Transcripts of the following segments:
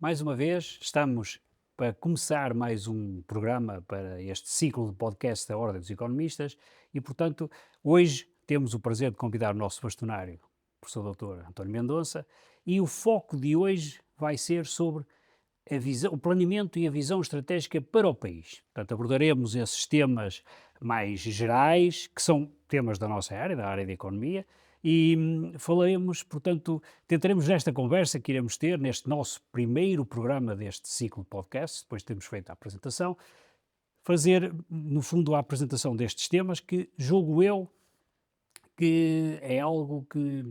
Mais uma vez, estamos para começar mais um programa para este ciclo de podcast da Ordem dos Economistas e, portanto, hoje temos o prazer de convidar o nosso bastonário, o professor Dr. António Mendonça, e o foco de hoje vai ser sobre a visão, o planeamento e a visão estratégica para o país. Portanto, abordaremos esses temas mais gerais, que são temas da nossa área, da área da economia, e falaremos, portanto, tentaremos nesta conversa que iremos ter, neste nosso primeiro programa deste ciclo de podcast, depois de termos feito a apresentação, fazer, no fundo, a apresentação destes temas que, julgo eu, que é algo que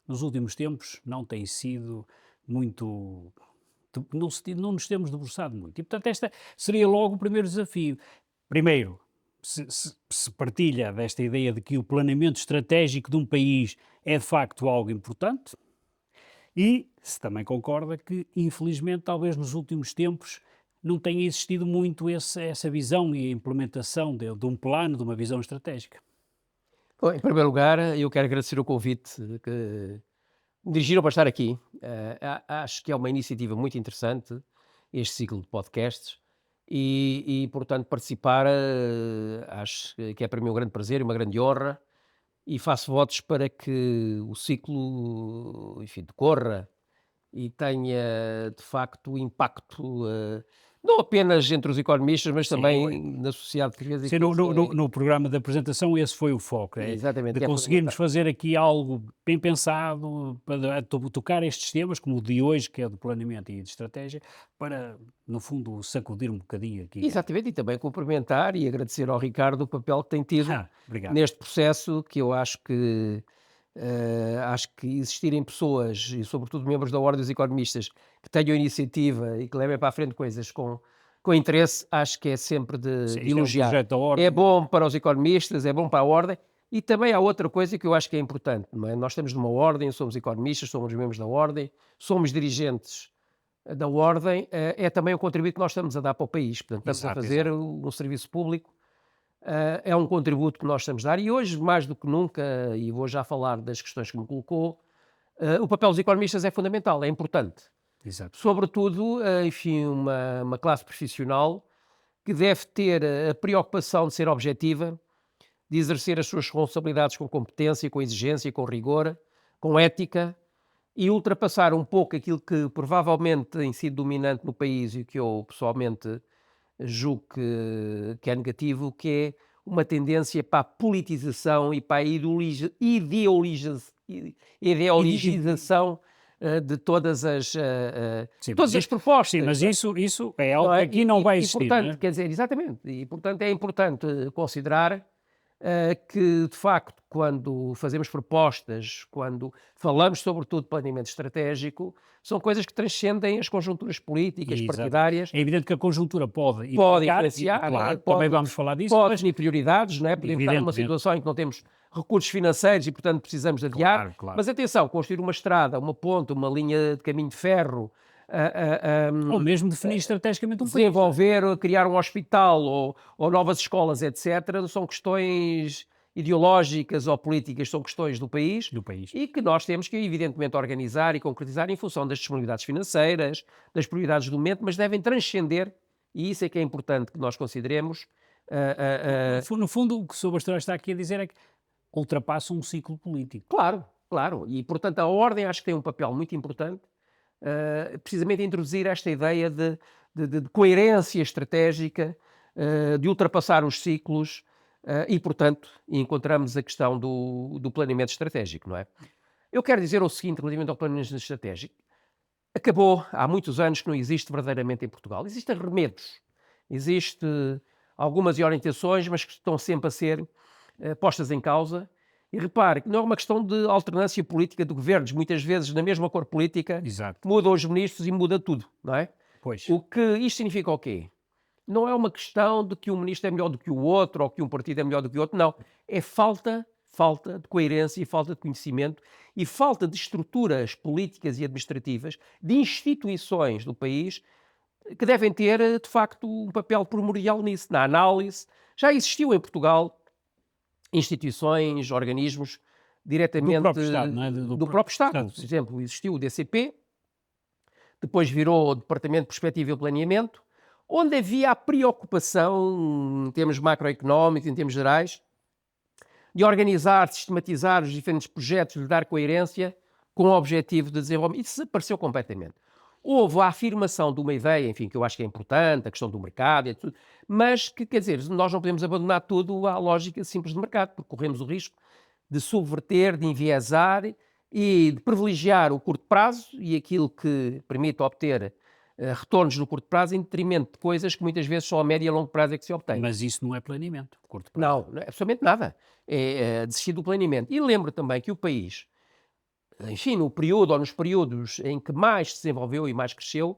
nos últimos tempos não tem sido muito não nos temos debruçado muito. E, portanto, esta seria logo o primeiro desafio. Primeiro, se partilha desta ideia de que o planeamento estratégico de um país é de facto algo importante e se também concorda que, infelizmente, talvez nos últimos tempos não tenha existido muito essa visão e a implementação de um plano, de uma visão estratégica. Bom, em primeiro lugar, eu quero agradecer o convite que me dirigiram para estar aqui. Acho que é uma iniciativa muito interessante, este ciclo de podcasts, portanto, participar, acho que é para mim um grande prazer e uma grande honra, e faço votos para que o ciclo, enfim, decorra e tenha, de facto, impacto, não apenas entre os economistas, mas Sim, também na sociedade portuguesa. sim, no programa da apresentação esse foi o foco, Exatamente, de que é conseguirmos fundamental. fazer aqui algo bem pensado para tocar estes temas, como o de hoje, que é do planeamento e de estratégia, para, no fundo, sacudir um bocadinho aqui. Exatamente, e também cumprimentar e agradecer ao Ricardo o papel que tem tido Obrigado. neste processo, que eu acho que existirem pessoas, e sobretudo membros da Ordem dos Economistas, que tenham iniciativa e que levem para a frente coisas com interesse, acho que é sempre Sim, de isto é um elogiar. projeto da É ordem. bom para os economistas, é bom para a Ordem, e também há outra coisa que eu acho que é importante, não é? Nós estamos numa Ordem, somos economistas, somos membros da Ordem, somos dirigentes da Ordem, é também o contributo que nós estamos a dar para o país. Portanto, estamos a Exato, fazer exato. um serviço público, é um contributo que nós estamos a dar e hoje, mais do que nunca, e vou já falar das questões que me colocou, o papel dos economistas é fundamental, é importante. Exato. Sobretudo, enfim, uma classe profissional que deve ter a preocupação de ser objetiva, de exercer as suas responsabilidades com competência, com exigência, com rigor, com ética, e ultrapassar um pouco aquilo que provavelmente tem sido dominante no país e que eu pessoalmente julgo que é negativo, que é uma tendência para a politização e para a E di e ideologização de sim, mas todas as isso sim, propostas, mas não é? isso é algo Não que é? aqui não vai E existir, não portanto, é? quer dizer, exatamente, e portanto é importante considerar que de facto, quando fazemos propostas, quando falamos sobretudo de planeamento estratégico, são coisas que transcendem as conjunturas políticas, Exato. partidárias, É evidente que a conjuntura pode pode implicar e influenciar, claro, também vamos falar disso, pode mas definir prioridades, não é? Podemos estar numa evidentemente, situação em que não temos recursos financeiros e, portanto, precisamos de adiar, claro, claro. mas atenção, construir uma estrada, uma ponte, uma linha de caminho de ferro, Ou mesmo definir estrategicamente um país, não é? desenvolver, criar um hospital ou novas escolas, etc., são questões ideológicas ou políticas, são questões do país Do país. e que nós temos que, evidentemente, organizar e concretizar em função das disponibilidades financeiras, das prioridades do momento, mas devem transcender, e isso é que é importante que nós consideremos. No fundo, o que o Sr. Bastonário está aqui a dizer é que ultrapassa um ciclo político. Claro, claro, e portanto a ordem acho que tem um papel muito importante, precisamente introduzir esta ideia de coerência estratégica, de ultrapassar os ciclos, e portanto encontramos a questão do planeamento estratégico, não é? Eu quero dizer o seguinte relativamente ao planeamento estratégico, acabou há muitos anos que não existe verdadeiramente em Portugal, existem remedos, existe algumas orientações, mas que estão sempre a ser postas em causa. E repare que não é uma questão de alternância política de governos, muitas vezes na mesma cor política Exato. mudam os ministros e muda tudo, não é? Pois. O que isto significa o quê? Não é uma questão de que um ministro é melhor do que o outro ou que um partido é melhor do que o outro, não. É falta de coerência e falta de conhecimento e falta de estruturas políticas e administrativas, de instituições do país que devem ter, de facto, um papel primordial nisso, na análise. Já existiu em Portugal instituições, organismos Do diretamente próprio Estado, não é? Do do próprio próprio Estado. Estado, Por sim. exemplo, existiu o DCP, depois virou o Departamento de Perspectiva e Planeamento, onde havia a preocupação, em termos macroeconómicos, em termos gerais, de organizar, sistematizar os diferentes projetos, de dar coerência com o objetivo de desenvolvimento. Isso desapareceu completamente. Houve a afirmação de uma ideia, enfim, que eu acho que é importante, a questão do mercado e tudo, mas que, quer dizer, nós não podemos abandonar tudo à lógica simples de mercado, porque corremos o risco de subverter, de enviesar e de privilegiar o curto prazo e aquilo que permite obter retornos no curto prazo em detrimento de coisas que muitas vezes só a médio e a longo prazo é que se obtém. Mas isso não é planeamento, curto prazo. Não, não é absolutamente nada. É desistir do planeamento. E lembro também que o país, enfim, no período ou nos períodos em que mais se desenvolveu e mais cresceu,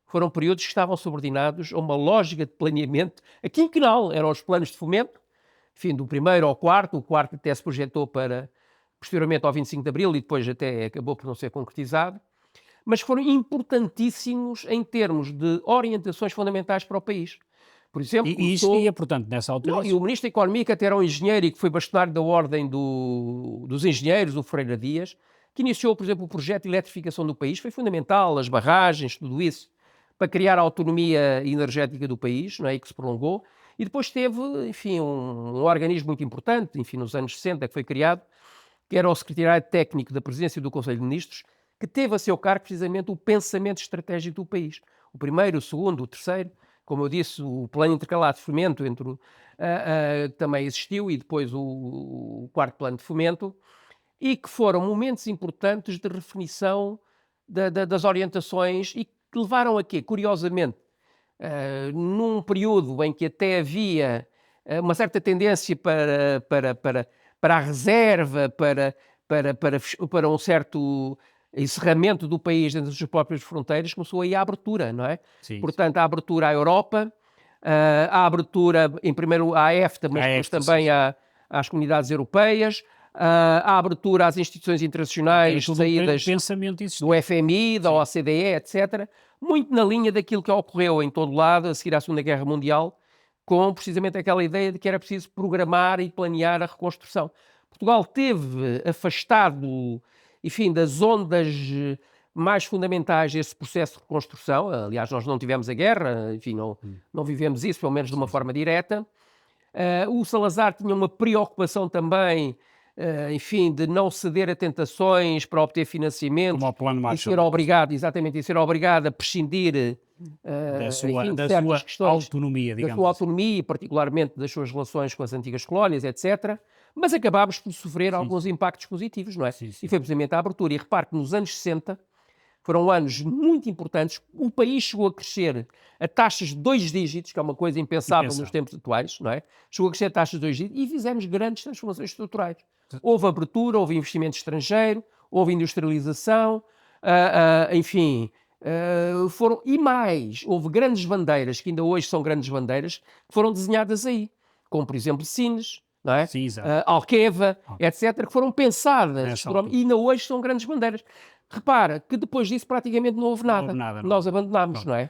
foram períodos que estavam subordinados a uma lógica de planeamento. A quinquenal eram os planos de fomento, enfim, do primeiro ao quarto, o quarto até se projetou para, posteriormente ao 25 de Abril e depois até acabou por não ser concretizado, mas foram importantíssimos em termos de orientações fundamentais para o país. Por exemplo, E isso ia, portanto, nessa altura... não, e o Ministro da Economia, que até era um engenheiro e que foi bastonário da Ordem dos Engenheiros, o Ferreira Dias, que iniciou, por exemplo, o projeto de eletrificação do país, foi fundamental, as barragens, tudo isso, para criar a autonomia energética do país, não é? E que se prolongou. E depois teve, enfim, um organismo muito importante, enfim, nos anos 60, que foi criado, que era o Secretariado Técnico da Presidência do Conselho de Ministros, que teve a seu cargo precisamente o pensamento estratégico do país. O primeiro, o segundo, o terceiro, como eu disse, o plano intercalado de fomento também existiu e depois o quarto plano de fomento, e que foram momentos importantes de definição das orientações e que levaram a quê? Curiosamente, num período em que até havia uma certa tendência para a reserva, para um certo encerramento do país dentro das suas próprias fronteiras, começou aí a abertura, não é? Sim, Portanto, a abertura à Europa, a abertura, em primeiro, à EFTA, mas depois também às comunidades europeias, a abertura às instituições internacionais, saídas do FMI, da OCDE, etc., muito na linha daquilo que ocorreu em todo lado a seguir à Segunda Guerra Mundial, com precisamente aquela ideia de que era preciso programar e planear a reconstrução. Portugal teve afastado, enfim, das ondas mais fundamentais desse processo de reconstrução. Aliás, nós não tivemos a guerra, enfim, não vivemos isso, pelo menos de uma forma direta. O Salazar tinha uma preocupação também, enfim, de não ceder a tentações para obter financiamento. Como ao Plano e Marshall. ser obrigado, exatamente, e ser obrigado a prescindir da sua questões, autonomia, digamos. da sua autonomia, e particularmente das suas relações com as antigas colónias, etc. Mas acabámos por sofrer alguns impactos positivos, não é? Sim. E foi precisamente a abertura. E repare que nos anos 60 foram anos muito importantes. O país chegou a crescer a taxas de 2 dígitos, que é uma coisa impensável nos tempos atuais, não é? Chegou a crescer a taxas de 2 dígitos e fizemos grandes transformações estruturais. Houve abertura, houve investimento estrangeiro, houve industrialização, enfim, e mais, houve grandes bandeiras, que ainda hoje são grandes bandeiras, que foram desenhadas aí, como por exemplo Sines, não é? Sim, exato. Alqueva, etc., que foram pensadas e ainda hoje são grandes bandeiras. Repara que depois disso praticamente não houve nada. Nós abandonámos, não é?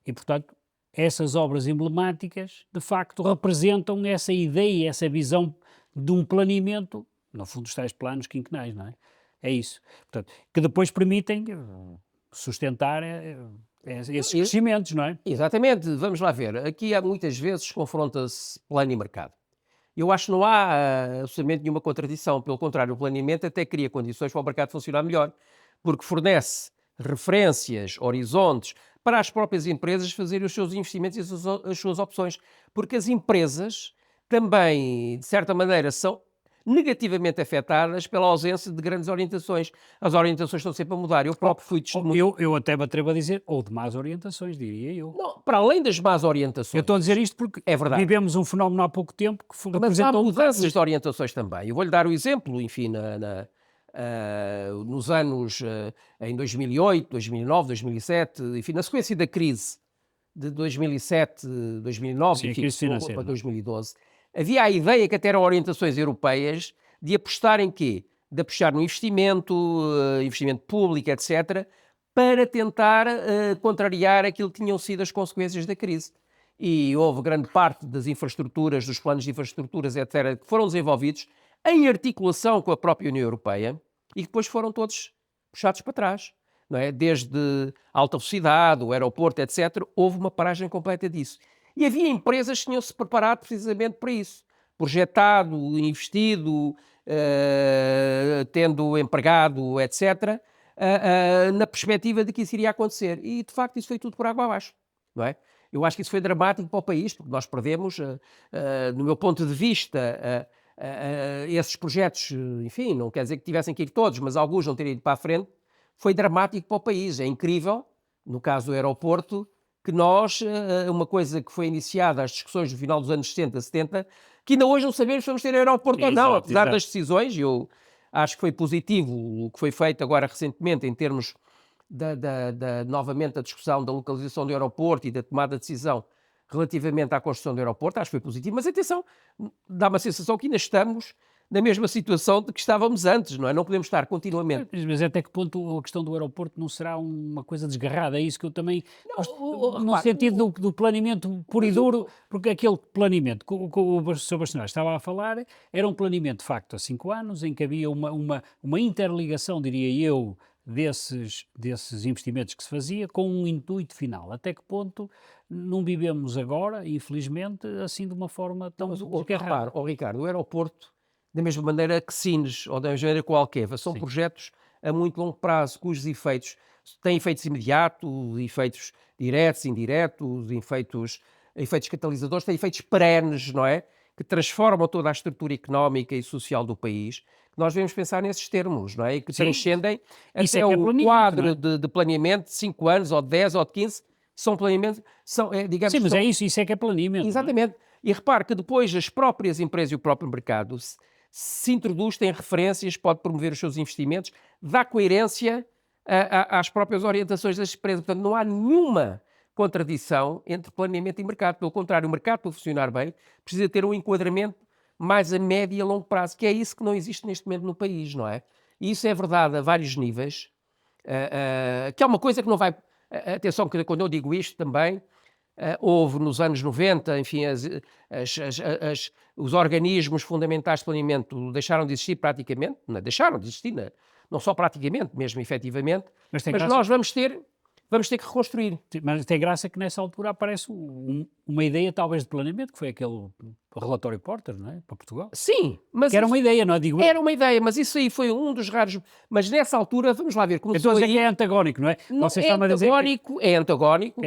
E, portanto, essas obras emblemáticas, de facto, representam essa ideia, essa visão de um planeamento, no fundo, os tais planos quinquenais, não é? É isso. Portanto, que depois permitem sustentar esses crescimentos, não é? Exatamente. Vamos lá ver. Aqui há muitas vezes confronta-se plano e mercado. Eu acho que não há absolutamente nenhuma contradição. Pelo contrário, o planeamento até cria condições para o mercado funcionar melhor, porque fornece referências, horizontes, para as próprias empresas fazerem os seus investimentos e as suas opções. Porque as empresas também, de certa maneira, são negativamente afetadas pela ausência de grandes orientações. As orientações estão sempre a mudar. Eu próprio fui testemunho. Eu até me atrevo a dizer, ou de más orientações, diria eu. Não, para além das más orientações. Eu estou a dizer isto porque é verdade. Vivemos um fenómeno há pouco tempo que mas há mudanças de orientações também. Eu vou-lhe dar o exemplo, enfim, nos anos em 2008, 2009, 2007, enfim, na sequência da crise de 2007, 2009, Sim, enfim, para 2012, havia a ideia que até eram orientações europeias de apostar em quê? De apostar no investimento público, etc., para tentar contrariar aquilo que tinham sido as consequências da crise. E houve grande parte das infraestruturas, dos planos de infraestruturas, etc., que foram desenvolvidos em articulação com a própria União Europeia e que depois foram todos puxados para trás. não é? Desde a alta velocidade, o aeroporto, etc., houve uma paragem completa disso. E havia empresas que tinham-se preparado precisamente para isso. Projetado, investido, tendo empregado, etc., na perspectiva de que isso iria acontecer. E, de facto, isso foi tudo por água abaixo, não é? Eu acho que isso foi dramático para o país, porque nós perdemos, no meu ponto de vista, esses projetos, enfim, não quer dizer que tivessem que ir todos, mas alguns não terem ido para a frente, foi dramático para o país. É incrível, no caso do aeroporto, que nós, uma coisa que foi iniciada, as discussões no final dos anos 60, 70, que ainda hoje não sabemos se vamos ter aeroporto ou não, apesar das decisões. Eu acho que foi positivo o que foi feito agora recentemente em termos novamente da discussão da localização do aeroporto e da tomada de decisão relativamente à construção do aeroporto. Acho que foi positivo, mas atenção, dá uma sensação que ainda estamos na mesma situação de que estávamos antes, não é? Não podemos estar continuamente. Mas até que ponto a questão do aeroporto não será uma coisa desgarrada? É isso que eu também no sentido do planeamento puro e duro, porque aquele planeamento que o Sr. Bastonário estava a falar era um planeamento de facto a 5 anos, em que havia uma interligação, diria eu, desses investimentos que se fazia com um intuito final. Até que ponto não vivemos agora, infelizmente, assim de uma forma tão desgarrada? Ricardo, o aeroporto, da mesma maneira que Sines, ou da mesma maneira que o Alqueva, são projetos a muito longo prazo, cujos efeitos têm efeitos imediatos, efeitos diretos, indiretos, efeitos catalisadores, têm efeitos perenes, não é? Que transformam toda a estrutura económica e social do país. Nós devemos pensar nesses termos, não é? E que transcendem até o quadro de planeamento de 5 anos, ou de 10, ou de 15, são planeamentos, digamos... Sim, mas é isso é que é planeamento. Exatamente. E repare que depois as próprias empresas e o próprio mercado se introduz, tem referências, pode promover os seus investimentos, dá coerência às próprias orientações das empresas. Portanto, não há nenhuma contradição entre planeamento e mercado. Pelo contrário, o mercado, para funcionar bem, precisa ter um enquadramento mais a médio e a longo prazo, que é isso que não existe neste momento no país, não é? E isso é verdade a vários níveis, que é uma coisa que não vai... Atenção, que quando eu digo isto também, houve nos anos 90, enfim, os organismos fundamentais de planeamento deixaram de existir praticamente, não deixaram de existir, não só praticamente, mesmo efetivamente, mas nós vamos ter que reconstruir. Mas tem graça que nessa altura aparece uma ideia talvez de planeamento, que foi aquele relatório Porter, não é? Para Portugal. Sim, mas... Que era uma ideia, não é? Era uma ideia, mas isso aí foi um dos raros... Mas nessa altura, vamos lá ver, começou a dizer que é antagónico, não é? Vocês estão a dizer é antagónico,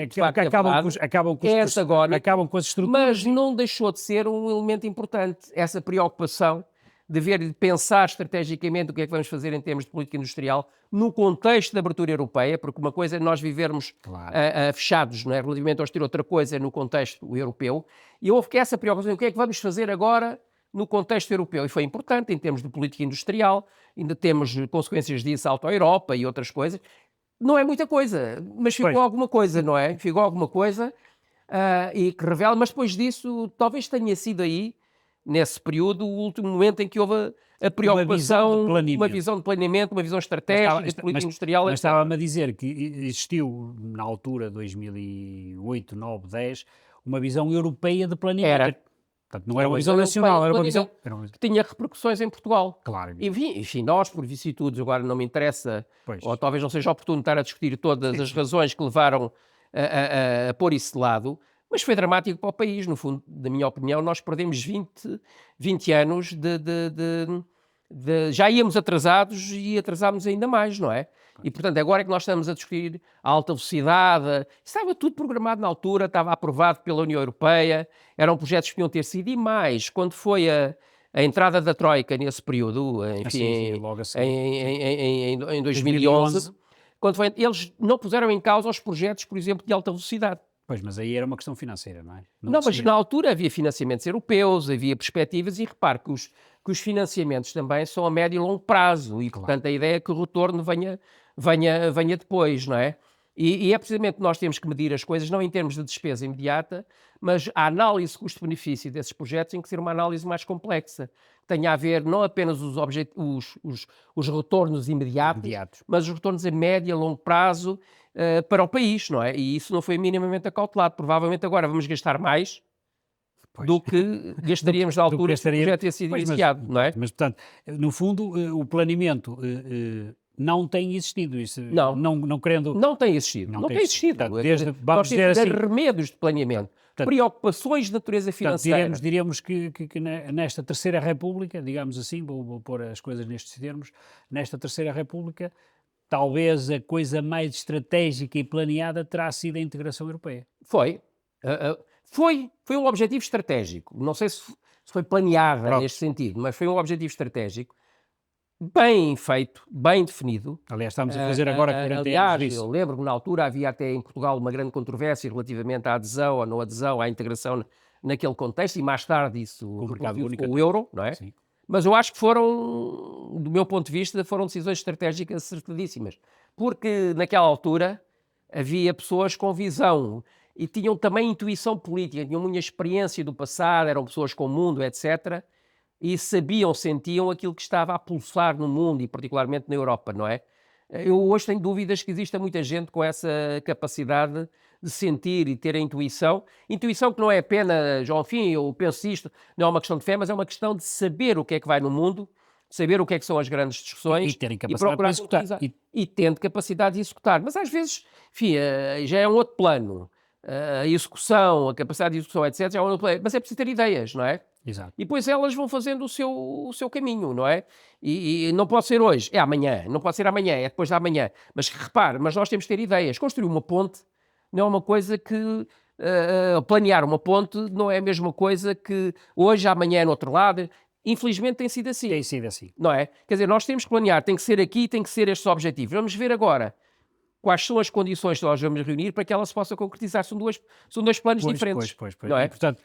acabam com as estruturas. Mas não deixou de ser um elemento importante, essa preocupação de pensar estrategicamente o que é que vamos fazer em termos de política industrial no contexto da abertura europeia, porque uma coisa é nós vivermos fechados, não é? Relativamente ao exterior, outra coisa é no contexto europeu, e houve que essa preocupação, o que é que vamos fazer agora no contexto europeu, e foi importante em termos de política industrial, ainda temos consequências disso alto à Europa e outras coisas. Não é muita coisa, mas ficou alguma coisa, não é? Ficou alguma coisa e que revela, mas depois disso talvez tenha sido aí, nesse período, o último momento em que houve a preocupação, uma visão de planeamento, uma visão estratégica, de política industrial. Mas estava-me a dizer que existiu, na altura, 2008, 9, 10, uma visão europeia de planeamento. Portanto, não era uma visão nacional, era uma visão que tinha repercussões em Portugal. Claro. Enfim, nós, por vicissitudes, agora não me interessa, ou talvez não seja oportuno estar a discutir todas as razões que levaram a pôr isso de lado, mas foi dramático para o país. No fundo, na minha opinião, nós perdemos 20 anos já íamos atrasados e atrasámos ainda mais, não é? E, portanto, agora é que nós estamos a discutir a alta velocidade. Estava tudo programado na altura, estava aprovado pela União Europeia, eram projetos que podiam ter sido, e mais, quando foi a entrada da Troika nesse período, enfim, logo assim. em 2011, quando foi, eles não puseram em causa os projetos, por exemplo, de alta velocidade. Pois, mas aí era uma questão financeira, não é? Não, mas na altura havia financiamentos europeus, havia perspectivas, e repare que os financiamentos também são a médio e longo prazo, e portanto a ideia é que o retorno venha depois, não é? E é precisamente nós temos que medir as coisas, não em termos de despesa imediata, mas a análise custo-benefício desses projetos tem que ser uma análise mais complexa. Tenha a ver não apenas os retornos imediatos, mas os retornos a médio e a longo prazo para o país, não é? E isso não foi minimamente acautelado. Provavelmente agora vamos gastar mais do que gastaríamos na altura se o projeto tinha sido iniciado, não é? Mas, portanto, no fundo, o planeamento não tem existido. Isso, Não. não querendo... Não tem existido. Não tem existido. Portanto, vamos Nós dizer temos assim, remédios de planeamento, preocupações de natureza financeira. diríamos que nesta Terceira República, digamos assim, vou pôr as coisas nestes termos, nesta Terceira República, talvez a coisa mais estratégica e planeada terá sido a integração europeia. Foi. Foi um objetivo estratégico. Não sei se foi planeada neste sentido, mas foi um objetivo estratégico bem feito, bem definido. Aliás, estamos a fazer agora 40 anos Aliás, disso. eu lembro que na altura havia até em Portugal uma grande controvérsia relativamente à adesão ou não adesão, à integração naquele contexto, e mais tarde isso Com o mercado único. com o euro, não é? Sim. Mas eu acho que foram, do meu ponto de vista, foram decisões estratégicas acertadíssimas. Porque naquela altura havia pessoas com visão e tinham também intuição política, tinham muita experiência do passado, eram pessoas com o mundo, etc. E sabiam, sentiam aquilo que estava a pulsar no mundo e particularmente na Europa, não é? Eu hoje tenho dúvidas que exista muita gente com essa capacidade de sentir e ter a intuição. Intuição que não é apenas, enfim, eu penso isto, não é uma questão de fé, mas é uma questão de saber o que é que vai no mundo, saber o que é que são as grandes discussões E terem capacidade procurar para executar. concretizar. E tendo capacidade de executar. Mas às vezes, enfim, já é um outro plano. A execução, a capacidade de execução, etc., já é um outro plano. Mas é preciso ter ideias, não é? Exato. E depois elas vão fazendo o seu caminho, não é? E não pode ser hoje, é amanhã. Não pode ser amanhã, é depois da amanhã. Mas repare, mas nós temos que ter ideias. Construir uma ponte não é uma coisa que... planear uma ponte não é a mesma coisa que hoje, amanhã, no outro lado. Infelizmente tem sido assim. Tem sido assim. Não é? Quer dizer, nós temos que planear, tem que ser aqui, tem que ser estes objetivos. Vamos ver agora quais são as condições que nós vamos reunir para que ela se possa concretizar. São dois planos diferentes. Pois. Não é? E, portanto,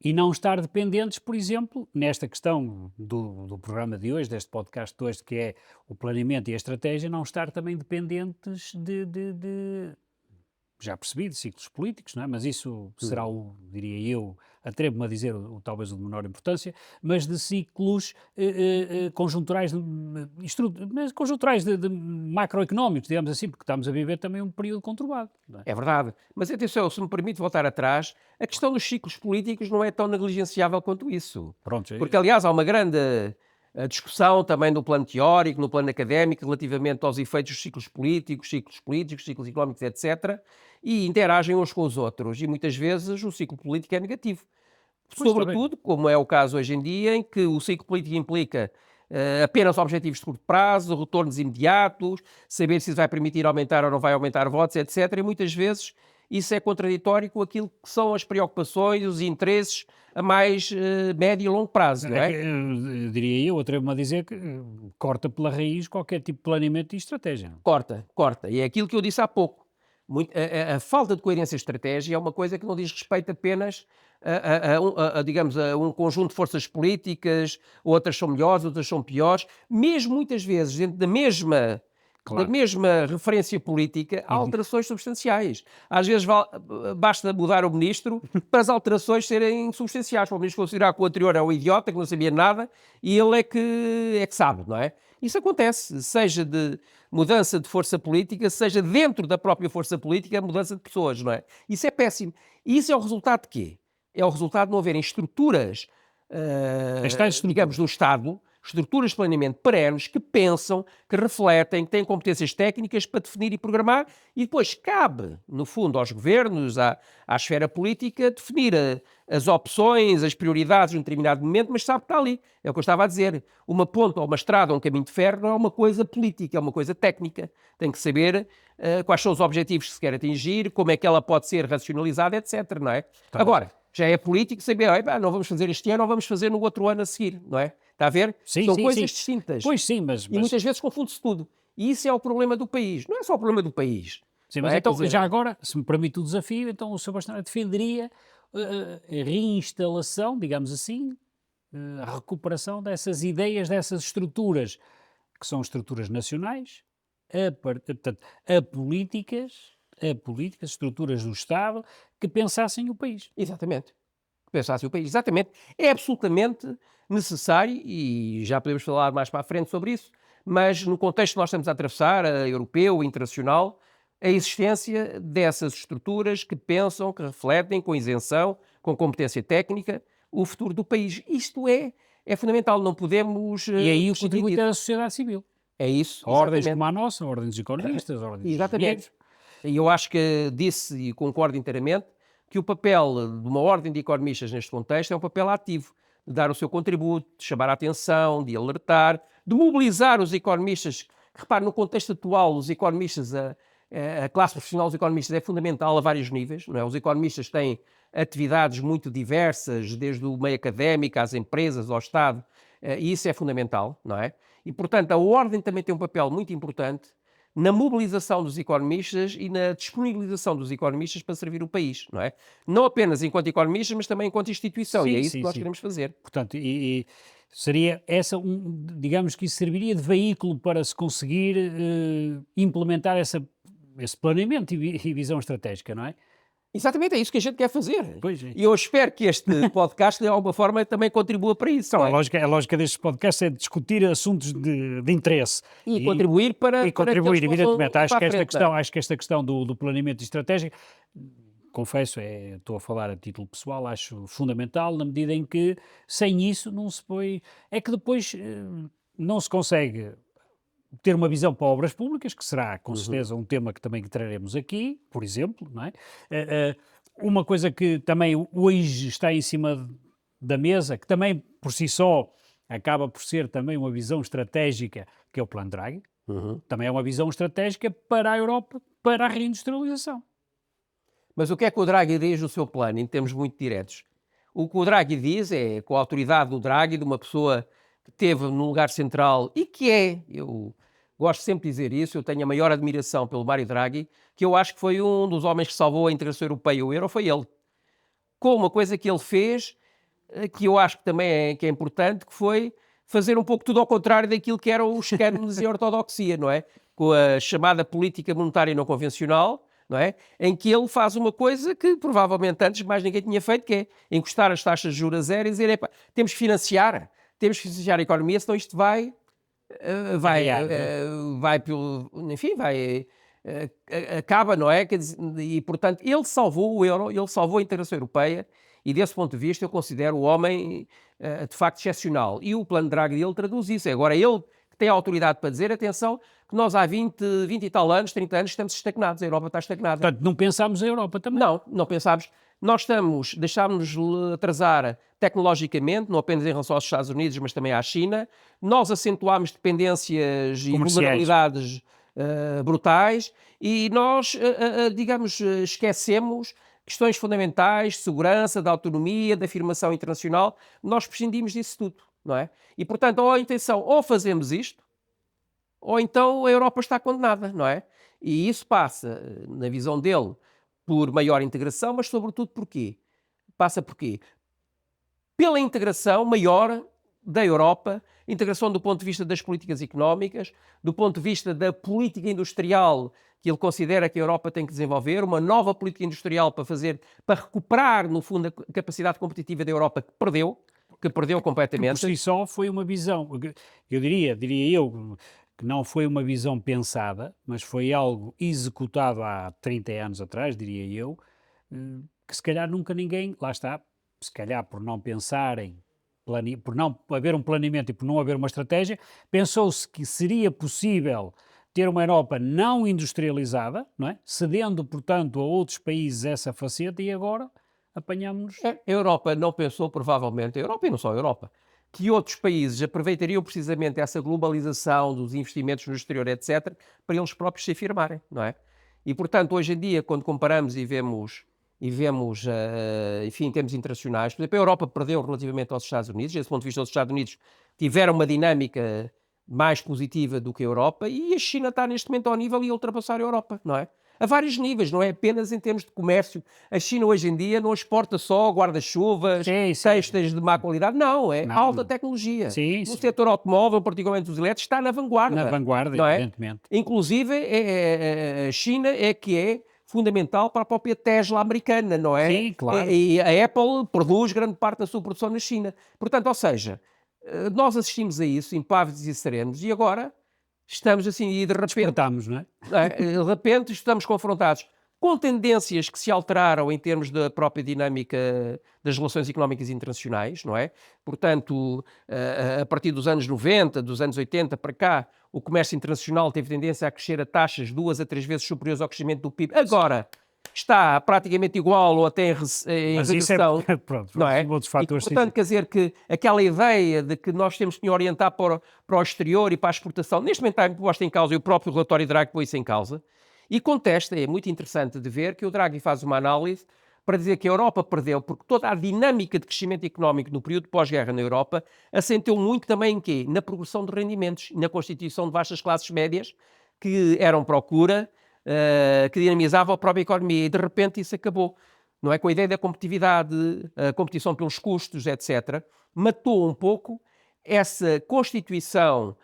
e não estar dependentes, por exemplo, nesta questão do programa de hoje, deste podcast de hoje, que é o planeamento e a estratégia, não estar também dependentes de já percebi, de ciclos políticos, não é? Mas isso será, diria eu, atrevo-me a dizer, talvez o de menor importância, mas de ciclos conjunturais, mas conjunturais de macroeconómicos, digamos assim, porque estamos a viver também um período conturbado. Não é? É verdade. Mas atenção, se me permite voltar atrás, a questão dos ciclos políticos não é tão negligenciável quanto isso. Pronto, Porque, aliás, há uma grande discussão também no plano teórico, no plano académico, relativamente aos efeitos dos ciclos políticos, ciclos económicos, etc. E interagem uns com os outros. E muitas vezes o ciclo político é negativo. Pois, Sobretudo, como é o caso hoje em dia, em que o ciclo político implica apenas objetivos de curto prazo, retornos imediatos, saber se isso vai permitir aumentar ou não vai aumentar votos, etc. E muitas vezes isso é contraditório com aquilo que são as preocupações, os interesses a mais médio e longo prazo, não é? Diria eu, atrevo-me a dizer que corta pela raiz qualquer tipo de planeamento e estratégia. Corta. E é aquilo que eu disse há pouco. A falta de coerência e estratégia é uma coisa que não diz respeito apenas digamos, a um conjunto de forças políticas, outras são melhores, outras são piores. Mesmo muitas vezes, dentro da mesma referência política, há alterações substanciais. Às vezes basta mudar o ministro para as alterações serem substanciais. Para o ministro considerar que o anterior é um idiota, que não sabia nada, e ele é que sabe, não é? Isso acontece, seja de mudança de força política, seja dentro da própria força política, mudança de pessoas, não é? Isso é péssimo. E isso é o resultado de quê? É o resultado de não haverem estruturas, digamos, do Estado, estruturas de planeamento perenes que pensam, que refletem, que têm competências técnicas para definir e programar, e depois cabe, no fundo, aos governos, à esfera política, definir as opções, as prioridades num determinado momento, mas sabe que está ali. É o que eu estava a dizer. Uma ponte ou uma estrada ou um caminho de ferro não é uma coisa política, é uma coisa técnica. Tem que saber quais são os objetivos que se quer atingir, como é que ela pode ser racionalizada, etc. Não é? Tá. Agora, já é político saber, não vamos fazer este ano, ou vamos fazer no outro ano a seguir, não é? Está a ver? São coisas distintas. Pois sim, mas... E muitas vezes confunde-se tudo. E isso é o problema do país. Não é só o problema do país. Sim, mas então, já agora, se me permite o desafio, então o Sr. Bastonário defenderia a reinstalação, digamos assim, a recuperação dessas ideias, dessas estruturas, que são estruturas nacionais, portanto, a políticas, estruturas do Estado, que pensassem o país. Exatamente. Que pensassem o país. Exatamente. É absolutamente necessário, e já podemos falar mais para a frente sobre isso, mas no contexto que nós estamos a atravessar, europeu, internacional, a existência dessas estruturas que pensam, que refletem com isenção, com competência técnica, o futuro do país. Isto é fundamental, não podemos... E aí o contributo é da sociedade civil. É isso, Ordens exatamente. como a nossa, a ordem dos economistas, a ordem dos Exatamente. engenheiros. E eu acho que disse, e concordo inteiramente, que o papel de uma ordem de economistas neste contexto é um papel ativo, de dar o seu contributo, de chamar a atenção, de alertar, de mobilizar os economistas. Repare, no contexto atual, os economistas, a classe profissional dos economistas é fundamental a vários níveis, não é? Os economistas têm atividades muito diversas, desde o meio académico às empresas, ao Estado, e isso é fundamental, não é? E, portanto, a ordem também tem um papel muito importante na mobilização dos economistas e na disponibilização dos economistas para servir o país, não é? Não apenas enquanto economistas, mas também enquanto instituição, e é Sim, isso que sim, nós sim. queremos fazer. Portanto, e seria essa, digamos que isso serviria de veículo para se conseguir implementar esse planeamento e visão estratégica, não é? Exatamente, é isso que a gente quer fazer. Pois é. E eu espero que este podcast, de alguma forma, também contribua para isso, não é? A lógica destes podcasts é discutir assuntos de interesse E contribuir para que contribuir, eles possam evidentemente. ir para a frente, não é? Acho que esta questão do planeamento estratégico, confesso, estou a falar a título pessoal, acho fundamental, na medida em que sem isso não se põe. É que depois não se consegue ter uma visão para obras públicas, que será com certeza um tema que também traremos aqui, por exemplo, não é? Uma coisa que também hoje está em cima da mesa, que também por si só acaba por ser também uma visão estratégica, que é o Plano Draghi, também é uma visão estratégica para a Europa, para a reindustrialização. Mas o que é que o Draghi diz no seu plano, em termos muito diretos? O que o Draghi diz é, com a autoridade do Draghi, de uma pessoa que esteve num lugar central e que é, eu gosto sempre de dizer isso, eu tenho a maior admiração pelo Mário Draghi, que eu acho que foi um dos homens que salvou a integração europeia e o euro, foi ele. Com uma coisa que ele fez, que eu acho que também é importante, que foi fazer um pouco tudo ao contrário daquilo que eram os cânones e a ortodoxia, não é? Com a chamada política monetária não convencional, não é? Em que ele faz uma coisa que provavelmente antes mais ninguém tinha feito, que é encostar as taxas de juros a zero e dizer, epá, temos que financiar a economia, senão isto vai pelo, enfim, acaba, não é? E portanto, ele salvou o euro, ele salvou a integração europeia e desse ponto de vista eu considero o homem de facto excepcional. E o plano Draghi dele traduz isso. Agora ele que tem a autoridade para dizer, atenção, que nós há 20 e tal anos, 30 anos, estamos estagnados, a Europa está estagnada. Portanto, não pensámos a Europa também. Não pensámos. Nós deixámos-nos atrasar tecnologicamente, não apenas em relação aos Estados Unidos, mas também à China. Nós acentuámos dependências e vulnerabilidades brutais e nós, digamos, esquecemos questões fundamentais, de segurança, da autonomia, da afirmação internacional. Nós prescindimos disso tudo, não é? E, portanto, ou a intenção, ou fazemos isto, ou então a Europa está condenada, não é? E isso passa, na visão dele, por maior integração, mas sobretudo porquê? Passa porquê? Pela integração maior da Europa, integração do ponto de vista das políticas económicas, do ponto de vista da política industrial que ele considera que a Europa tem que desenvolver, uma nova política industrial para recuperar, no fundo, a capacidade competitiva da Europa que perdeu completamente. Por si só foi uma visão, eu diria eu, que não foi uma visão pensada, mas foi algo executado há 30 anos atrás, diria eu, que se calhar nunca ninguém, lá está, se calhar por não pensarem, por não haver um planeamento e por não haver uma estratégia, pensou-se que seria possível ter uma Europa não industrializada, não é? Cedendo, portanto, a outros países essa faceta e agora apanhamos... A Europa não pensou, provavelmente, a Europa e não só a Europa, que outros países aproveitariam precisamente essa globalização dos investimentos no exterior, etc., para eles próprios se afirmarem, não é? E, portanto, hoje em dia, quando comparamos e vemos enfim, em termos internacionais, por exemplo, a Europa perdeu relativamente aos Estados Unidos, desse ponto de vista, os Estados Unidos tiveram uma dinâmica mais positiva do que a Europa e a China está neste momento ao nível e ultrapassar a Europa, não é? A vários níveis, não é apenas em termos de comércio. A China hoje em dia não exporta só guarda-chuvas, textos de má qualidade, não, é alta tecnologia. No setor automóvel, particularmente os elétricos, está na vanguarda. Na vanguarda, não é? Evidentemente. Inclusive, a China é que é fundamental para a própria Tesla americana, não é? Sim, claro. E a Apple produz grande parte da sua produção na China. Portanto, ou seja, nós assistimos a isso, impávidos e serenos, e agora estamos assim, e de repente... Despertamos, não é? De repente estamos confrontados com tendências que se alteraram em termos da própria dinâmica das relações económicas internacionais, não é? Portanto, a partir dos anos 90, dos anos 80 para cá, o comércio internacional teve tendência a crescer a taxas 2 a 3 vezes superiores ao crescimento do PIB. Agora está praticamente igual ou até em Mas isso regressão. pronto, Não é? outros E, fatores. portanto, quer dizer que aquela ideia de que nós temos que nos orientar para o exterior e para a exportação, neste momento está posta em causa, e o próprio relatório Draghi põe isso em causa, e contesta, é muito interessante de ver que o Draghi faz uma análise para dizer que a Europa perdeu, porque toda a dinâmica de crescimento económico no período pós-guerra na Europa assentou muito também em quê? Na progressão de rendimentos, na constituição de vastas classes médias, que eram procura, que dinamizavam a própria economia, e de repente isso acabou. Não é? Com a ideia da competitividade, a competição pelos custos, etc., matou um pouco essa constituição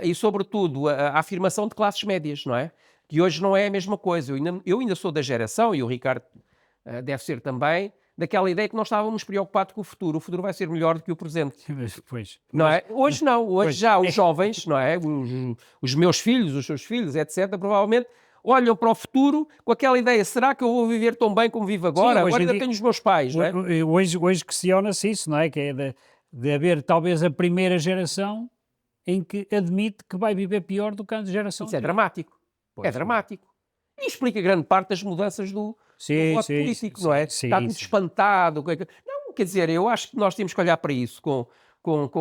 e, sobretudo, a afirmação de classes médias, não é? Que hoje não é a mesma coisa. Eu ainda sou da geração, e o Ricardo deve ser também, daquela ideia que nós estávamos preocupados com o futuro. O futuro vai ser melhor do que o presente. Pois, Não é? Hoje não. Hoje pois. já os jovens, não é? Os meus filhos, os seus filhos, etc., provavelmente olham para o futuro com aquela ideia, será que eu vou viver tão bem como vivo agora? Sim, Agora ainda tenho os meus pais, não é? Hoje questiona-se isso, não é? Que é de haver talvez a primeira geração em que admite que vai viver pior do que a geração Isso é anterior. dramático. Pois, É dramático. E explica grande parte das mudanças do voto político, não é? Está tudo espantado. Não, quer dizer, eu acho que nós temos que olhar para isso com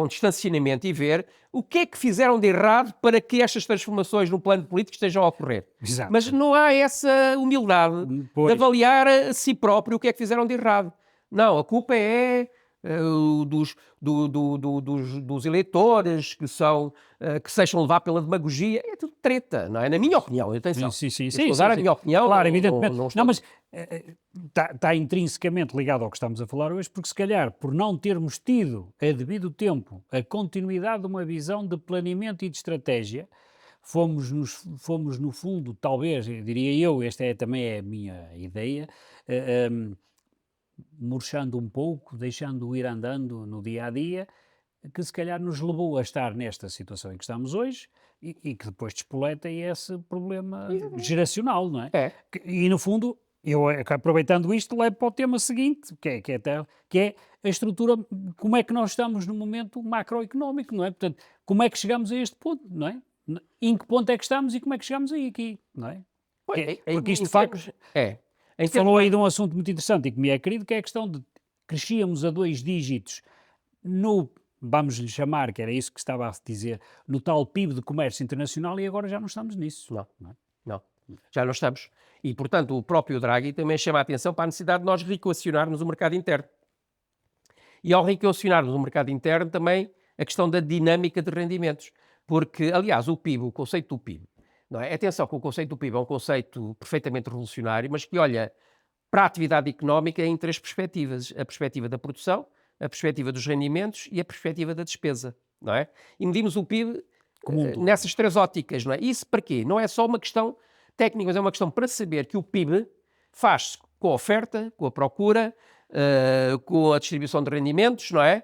distanciamento e ver o que é que fizeram de errado para que estas transformações no plano político estejam a ocorrer. Exato. Mas não há essa humildade de avaliar a si próprio o que é que fizeram de errado. Não, a culpa é dos eleitores que se deixam levar pela demagogia. É tudo treta, não é? Na minha opinião, atenção. Sim. Estou a dar a minha opinião. Claro, evidentemente. Não, Não, mas está intrinsecamente ligado ao que estamos a falar hoje, porque se calhar, por não termos tido a devido tempo a continuidade de uma visão de planeamento e de estratégia, fomos no fundo, talvez, diria eu, também é a minha ideia, murchando um pouco, deixando ir andando no dia a dia, que se calhar nos levou a estar nesta situação em que estamos hoje e que depois despoleta esse problema geracional, não é? E no fundo, eu aproveitando isto, levo para o tema seguinte, que é a estrutura, como é que nós estamos no momento macroeconómico, não é? Portanto, como é que chegamos a este ponto, não é? Em que ponto é que estamos e como é que chegamos aí aqui, não é? Porque isto de facto... Falou aí de um assunto muito interessante e que me é querido, que é a questão de crescíamos a 2 dígitos no, vamos-lhe chamar, que era isso que estava a dizer, no tal PIB de comércio internacional, e agora já não estamos nisso. Não, já não estamos. E, portanto, o próprio Draghi também chama a atenção para a necessidade de nós reequacionarmos o mercado interno. E ao reequacionarmos o mercado interno também a questão da dinâmica de rendimentos. Porque, aliás, o PIB, o conceito do PIB, não é? Atenção que o conceito do PIB é um conceito perfeitamente revolucionário, mas que olha para a atividade económica em 3 perspectivas. A perspectiva da produção, a perspectiva dos rendimentos e a perspectiva da despesa, não é? E medimos o PIB nessas 3 óticas, não é? Isso para quê? Não é só uma questão técnica, mas é uma questão para saber que o PIB faz-se com a oferta, com a procura, com a distribuição de rendimentos, não é?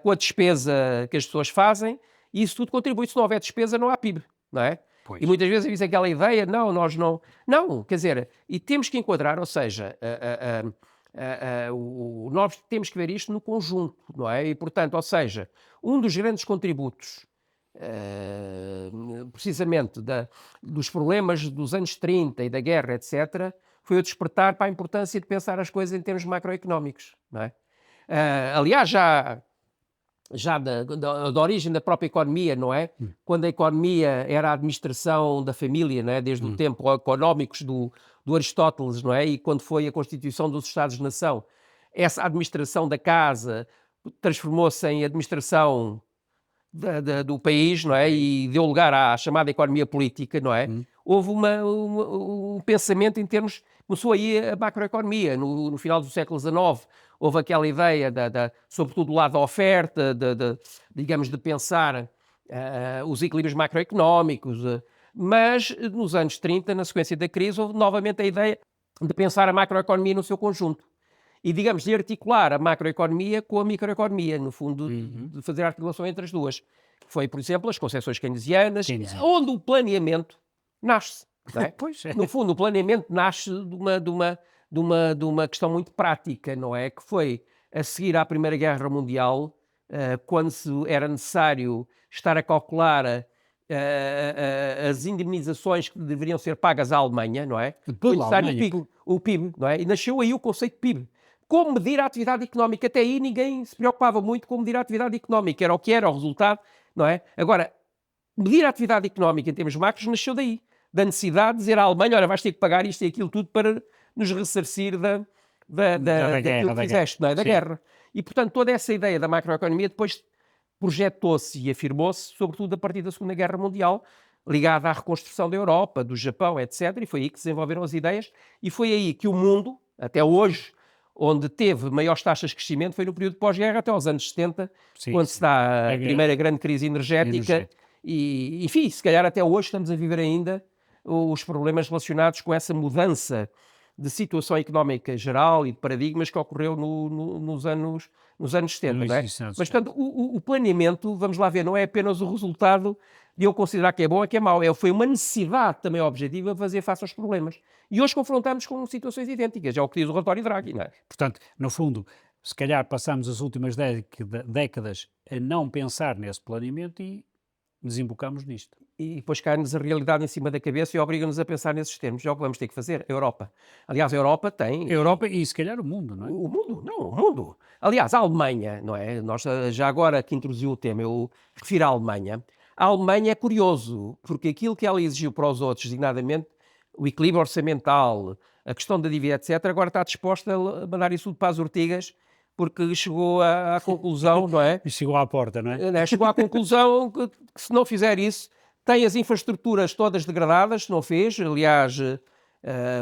Com a despesa que as pessoas fazem, e isso tudo contribui. Se não houver despesa, não há PIB, não é? Pois. E muitas vezes existe aquela ideia, nós não... Não, quer dizer, e temos que enquadrar, ou seja, nós temos que ver isto no conjunto, não é? E, portanto, ou seja, um dos grandes contributos, precisamente, dos problemas dos anos 30 e da guerra, etc., foi o despertar para a importância de pensar as coisas em termos macroeconómicos, não é? Aliás, já da origem da própria economia, não é? Quando a economia era a administração da família, não é? Desde o tempo económicos do Aristóteles, não é? E quando foi a constituição dos Estados-nação, essa administração da casa transformou-se em administração do país, não é? E deu lugar à chamada economia política, não é? Houve um pensamento em termos... Começou aí a macroeconomia, no final do século XIX, houve aquela ideia, sobretudo do lado da oferta, digamos, de pensar os equilíbrios macroeconómicos, mas nos anos 30, na sequência da crise, houve novamente a ideia de pensar a macroeconomia no seu conjunto. E, digamos, de articular a macroeconomia com a microeconomia, no fundo, de fazer a articulação entre as duas. Foi, por exemplo, as concepções keynesianas, onde o planeamento nasce. não é? Pois é. No fundo, o planeamento nasce de uma questão muito prática, não é? Que foi a seguir à Primeira Guerra Mundial, quando era necessário estar a calcular as indemnizações que deveriam ser pagas à Alemanha, não é? Foi Pela necessário Alemanha. o PIB, não é? E nasceu aí o conceito de PIB. Como medir a atividade económica? Até aí ninguém se preocupava muito com medir a atividade económica, era o que era, o resultado, não é? Agora, medir a atividade económica em termos macros nasceu daí, da necessidade de dizer à Alemanha, olha, vais ter que pagar isto e aquilo tudo para nos ressarcir daquilo que fizeste, não é? Da Sim. guerra. E, portanto, toda essa ideia da macroeconomia depois projetou-se e afirmou-se, sobretudo a partir da Segunda Guerra Mundial, ligada à reconstrução da Europa, do Japão, etc. E foi aí que se desenvolveram as ideias e foi aí que o mundo, até hoje, onde teve maiores taxas de crescimento, foi no período pós-guerra, até aos anos 70, Sim, quando se dá a guerra primeira grande crise energética. E, enfim, se calhar até hoje estamos a viver ainda os problemas relacionados com essa mudança de situação económica geral e de paradigmas que ocorreu nos anos 70, não é? Mas, portanto, o planeamento, vamos lá ver, não é apenas o resultado de eu considerar que é bom ou que é mau. Foi uma necessidade também objetiva de fazer face aos problemas. E hoje confrontamos com situações idênticas, é o que diz o relatório Draghi, não é? Portanto, no fundo, se calhar passamos as últimas décadas a não pensar nesse planeamento e desembocamos nisto. E depois cai-nos a realidade em cima da cabeça e obriga-nos a pensar nesses termos. É o que vamos ter que fazer. A Europa. Aliás, a Europa tem... A Europa e se calhar o mundo, não é? O mundo, não, o mundo. Aliás, a Alemanha, não é? Nós, já agora que introduziu o tema, eu refiro à Alemanha. A Alemanha é curioso, porque aquilo que ela exigiu para os outros, designadamente o equilíbrio orçamental, a questão da dívida, etc., agora está disposta a mandar isso tudo para as ortigas, porque chegou à conclusão, não é? E chegou à porta, não é? Chegou à conclusão que se não fizer isso, tem as infraestruturas todas degradadas, não fez. Aliás,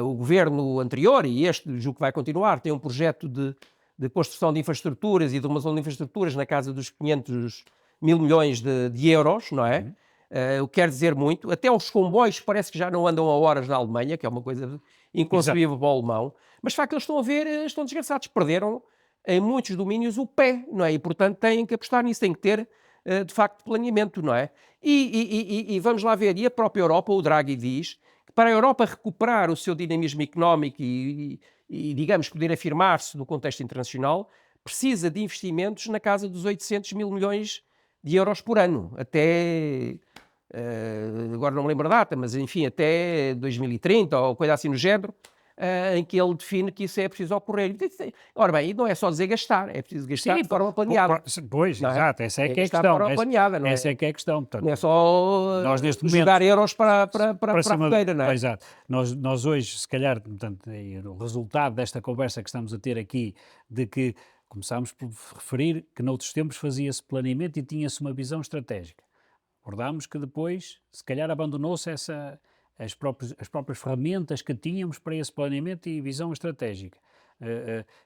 o governo anterior, e este julgo que vai continuar, tem um projeto de construção de infraestruturas e de uma zona de infraestruturas na casa dos 500 mil milhões de euros, não é? O que quer dizer muito. Até os comboios parece que já não andam a horas na Alemanha, que é uma coisa inconcebível para o alemão. Mas de facto eles estão a ver, estão desgraçados, perderam em muitos domínios o pé, não é? E portanto têm que apostar nisso, têm que ter de facto planeamento, não é? E vamos lá ver, e a própria Europa, o Draghi diz, que para a Europa recuperar o seu dinamismo económico e digamos, poder afirmar-se no contexto internacional, precisa de investimentos na casa dos 800 mil milhões de euros por ano, até, agora não me lembro a data, mas enfim, até 2030 ou coisa assim no género, em que ele define que isso é preciso ocorrer. Ora bem, não é só dizer gastar, é preciso gastar de forma planeada. Pois, não é? exato, essa é que é a gastar questão. de forma planeada, não é? Essa é que é a questão. Portanto, Não é só nós, neste momento, jogar euros para a cima fogueira, não é? Exato. Nós hoje, se calhar, portanto, o resultado desta conversa que estamos a ter aqui, de que começámos por referir que noutros tempos fazia-se planeamento e tinha-se uma visão estratégica. Recordámos que depois, se calhar, abandonou-se as próprias ferramentas que tínhamos para esse planeamento e visão estratégica,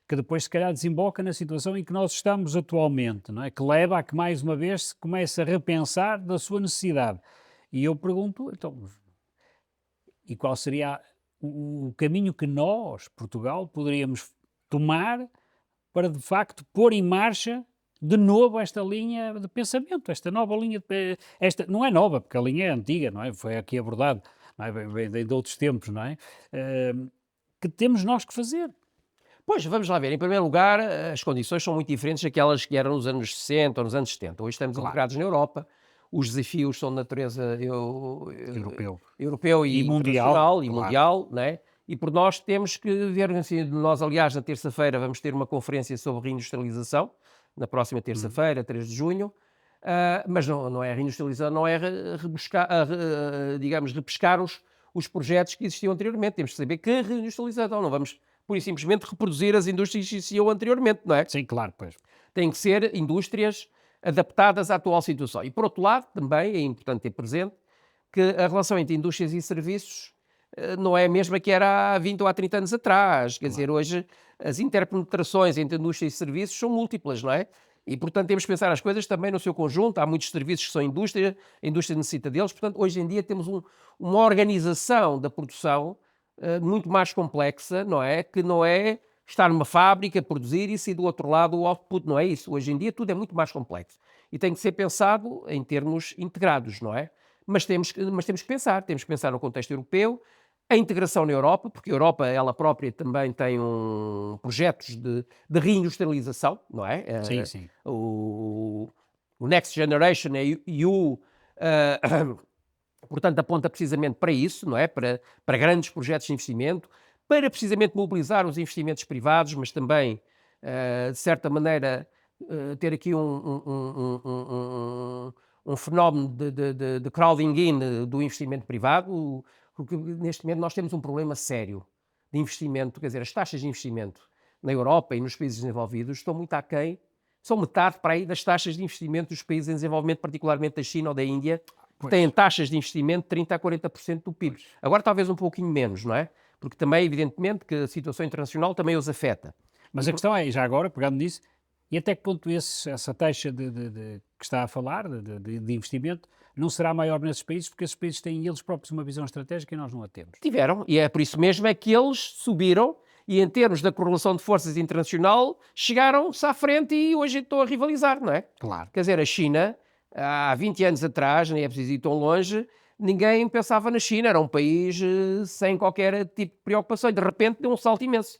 que depois se calhar desemboca na situação em que nós estamos atualmente, não é? Que leva a que mais uma vez se comece a repensar da sua necessidade. E eu pergunto, então, e qual seria o caminho que nós, Portugal, poderíamos tomar para de facto pôr em marcha de novo esta linha de pensamento, esta nova linha, esta não é nova, porque a linha é antiga, não é? Foi aqui abordado, não é? Vem de outros tempos, não é? Que temos nós que fazer. Pois, vamos lá ver. Em primeiro lugar, as condições são muito diferentes daquelas que eram nos anos 60 ou nos anos 70. Hoje estamos integrados na Europa, os desafios são de natureza europeu e internacional e mundial, não é? E por nós temos que ver, assim, nós aliás na terça-feira vamos ter uma conferência sobre reindustrialização, na próxima terça-feira, 3 de junho, mas não é reindustrialização, não é digamos, repescar os projetos que existiam anteriormente. Temos que saber que reindustrialização, não vamos pura e simplesmente reproduzir as indústrias que existiam anteriormente, não é? Sim, claro, pois. Tem que ser indústrias adaptadas à atual situação. E por outro lado, também é importante ter presente que a relação entre indústrias e serviços não é a mesma que era há 20 ou há 30 anos atrás. Quer dizer, hoje as interpenetrações entre indústria e serviços são múltiplas, não é? E, portanto, temos que pensar as coisas também no seu conjunto. Há muitos serviços que são indústria, a indústria necessita deles. Portanto, hoje em dia temos uma organização da produção muito mais complexa, não é? Que não é estar numa fábrica, produzir e sair do outro lado o output, não é isso. Hoje em dia tudo é muito mais complexo. E tem que ser pensado em termos integrados, não é? mas temos que temos que pensar no contexto europeu, a integração na Europa, porque a Europa, ela própria, também tem projetos de reindustrialização, não é? Sim, sim. O Next Generation EU, eh, portanto, aponta precisamente para isso, não é? Para grandes projetos de investimento, para precisamente mobilizar os investimentos privados, mas também, de certa maneira, ter aqui um fenómeno de crowding in do investimento privado, porque neste momento nós temos um problema sério de investimento, quer dizer, as taxas de investimento na Europa e nos países desenvolvidos estão muito aquém, são metade para aí das taxas de investimento dos países em desenvolvimento, particularmente da China ou da Índia, que têm taxas de investimento de 30% a 40% do PIB. Agora talvez um pouquinho menos, não é? Porque também, evidentemente, que a situação internacional também os afeta. Mas a questão é, já agora, pegando nisso, e até que ponto essa taxa que está a falar, de investimento, não será maior nesses países, porque esses países têm eles próprios uma visão estratégica e nós não a temos. Tiveram, e é por isso mesmo é que eles subiram e em termos da correlação de forças internacional chegaram-se à frente e hoje estão a rivalizar, não é? Claro. Quer dizer, a China, há 20 anos atrás, nem é preciso ir tão longe, ninguém pensava na China, era um país sem qualquer tipo de preocupação e de repente deu um salto imenso.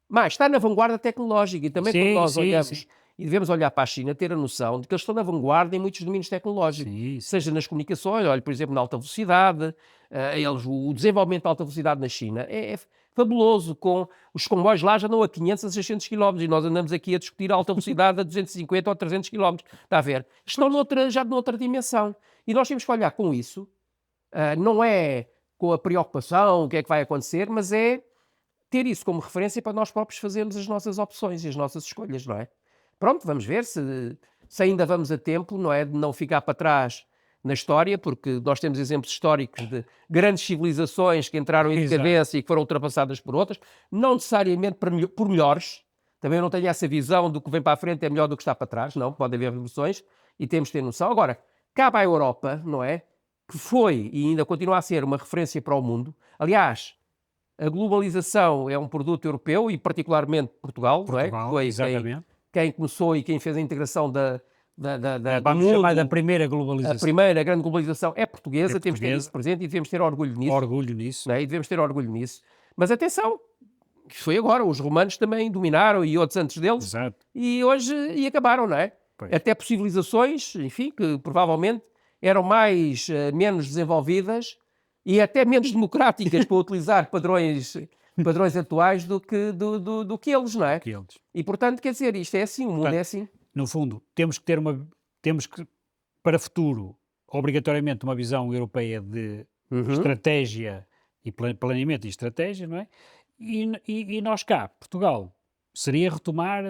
Mas está na vanguarda tecnológica e também quando nós olhamos e devemos olhar para a China, ter a noção de que eles estão na vanguarda em muitos domínios tecnológicos, seja nas comunicações, olha, por exemplo, na alta velocidade, o desenvolvimento da alta velocidade na China é fabuloso, com os comboios lá já andam a 500 a 600 km e nós andamos aqui a discutir a alta velocidade a 250 ou 300 km, está a ver? Estão já noutra dimensão e nós temos que olhar com isso, não é com a preocupação, o que é que vai acontecer, mas é ter isso como referência para nós próprios fazermos as nossas opções e as nossas escolhas, não é? Pronto, vamos ver se ainda vamos a tempo, não é? De não ficar para trás na história, porque nós temos exemplos históricos de grandes civilizações que entraram em decadência e que foram ultrapassadas por outras, não necessariamente por melhores. Também eu não tenho essa visão do que vem para a frente é melhor do que está para trás, não, pode haver revoluções e temos de ter noção. Agora, cabe à Europa, não é? Que foi e ainda continua a ser uma referência para o mundo. Aliás, a globalização é um produto europeu e particularmente Portugal, não é? Que foi quem começou e quem fez a integração vamos chamar da primeira globalização. A primeira grande globalização é portuguesa, temos que ter isso presente e devemos ter orgulho nisso. Não é? E devemos ter orgulho nisso. Mas atenção, que foi agora, os romanos também dominaram e outros antes deles. Exato. E hoje acabaram, não é? Pois. Até por civilizações, enfim, que provavelmente eram menos desenvolvidas e até menos democráticas para utilizar padrões atuais do que eles, não é? E, portanto, quer dizer, isto é assim, o mundo é assim. No fundo, temos que, para o futuro, obrigatoriamente, uma visão europeia de estratégia e planeamento e estratégia, não é? E nós cá, Portugal, seria retomar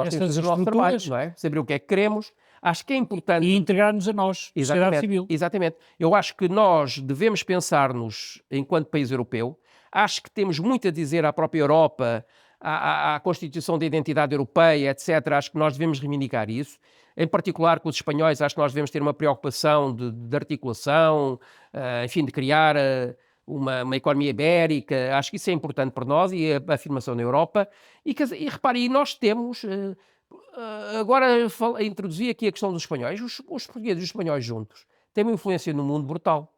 essas estruturas, trabalho, não é? Saber o que é que queremos. Acho que é importante... E integrar-nos a nós, sociedade civil. Exatamente. Eu acho que nós devemos pensar-nos enquanto país europeu. Acho que temos muito a dizer à própria Europa, à Constituição da Identidade Europeia, etc. Acho que nós devemos reivindicar isso. Em particular com os espanhóis, acho que nós devemos ter uma preocupação de articulação, enfim, de criar uma economia ibérica. Acho que isso é importante para nós e a afirmação na Europa. E repare, nós temos... agora introduzi aqui a questão dos espanhóis. Os portugueses e os espanhóis juntos têm uma influência no mundo brutal.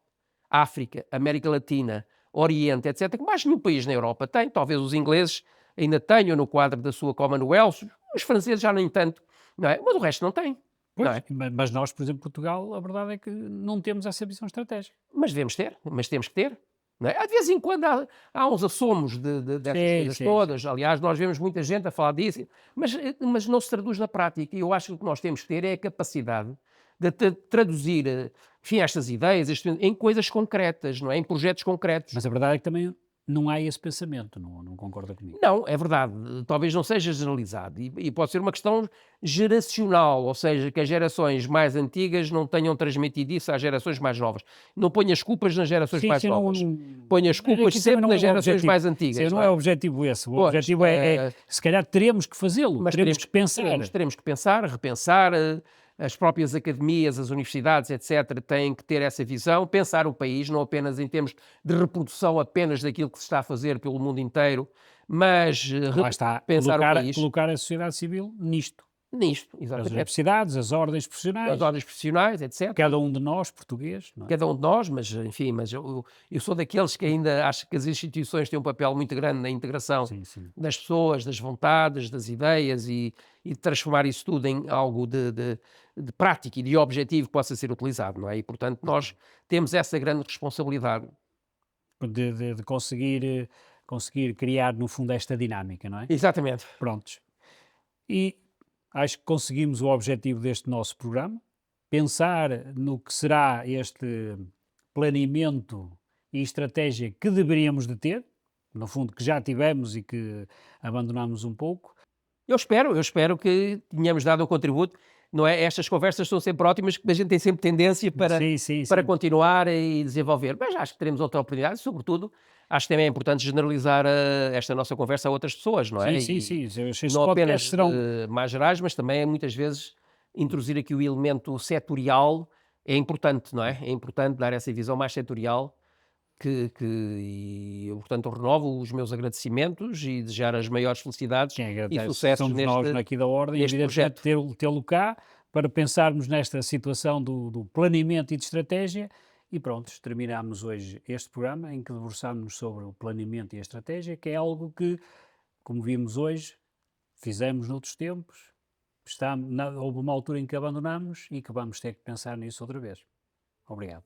África, América Latina, Oriente, etc., que mais nenhum país na Europa tem. Talvez os ingleses ainda tenham no quadro da sua Commonwealth, os franceses já nem tanto, não é? Mas o resto não tem. Pois, não é? Mas nós, por exemplo, Portugal, a verdade é que não temos essa visão estratégica. Mas devemos ter, mas temos que ter. Não é? De vez em quando há uns assomos dessas coisas todas. Aliás, nós vemos muita gente a falar disso, mas não se traduz na prática. E eu acho que o que nós temos que ter é a capacidade de traduzir, enfim, estas ideias em coisas concretas, não é? Em projetos concretos. Mas a verdade é que também não há esse pensamento, não concorda comigo? Não, é verdade. Talvez não seja generalizado. E pode ser uma questão geracional, ou seja, que as gerações mais antigas não tenham transmitido isso às gerações mais novas. Não ponha as culpas nas gerações mais novas. Ponha as culpas sempre nas gerações mais antigas. Não é o objetivo esse. O objetivo é, se calhar, teremos que fazê-lo. Mas teremos que pensar. Teremos que pensar, repensar. As próprias academias, as universidades, etc., têm que ter essa visão, pensar o país, não apenas em termos de reprodução apenas daquilo que se está a fazer pelo mundo inteiro, mas lá está, pensar colocar, o país. Colocar a sociedade civil nisto. Nisto, As exatamente. universidades, as ordens profissionais, As ordens profissionais, etc. cada um de nós, português, não é? Cada um de nós, mas enfim, mas eu sou daqueles que ainda acho que as instituições têm um papel muito grande na integração Sim, sim. das pessoas, das vontades, das ideias e de transformar isso tudo em algo de prático e de objetivo que possa ser utilizado, não é? E portanto nós temos essa grande responsabilidade. De conseguir, conseguir criar, no fundo, esta dinâmica, não é? Exatamente. Prontos. E acho que conseguimos o objetivo deste nosso programa, pensar no que será este planeamento e estratégia que deveríamos de ter, no fundo que já tivemos e que abandonamos um pouco. Eu espero que tenhamos dado um contributo, não é? Estas conversas são sempre ótimas, porque a gente tem sempre tendência Sim, sim, para sim. continuar e desenvolver, mas acho que teremos outra oportunidade e, sobretudo, acho que também é importante generalizar esta nossa conversa a outras pessoas, não é? Sim, sim, E sim. Estes não apenas podcasts serão. mais gerais, mas também muitas vezes introduzir aqui o elemento setorial é importante, não é? É importante dar essa visão mais setorial e eu, portanto, renovo os meus agradecimentos e desejar as maiores felicidades Quem e agradece sucessos somos nós aqui da Ordem, neste evidentemente projeto. tê-lo cá para pensarmos nesta situação do planeamento e de estratégia e pronto, terminamos hoje este programa em que debruçámos sobre o planeamento e a estratégia, que é algo que, como vimos hoje, fizemos noutros tempos, houve uma altura em que abandonamos e que vamos ter que pensar nisso outra vez. Obrigado.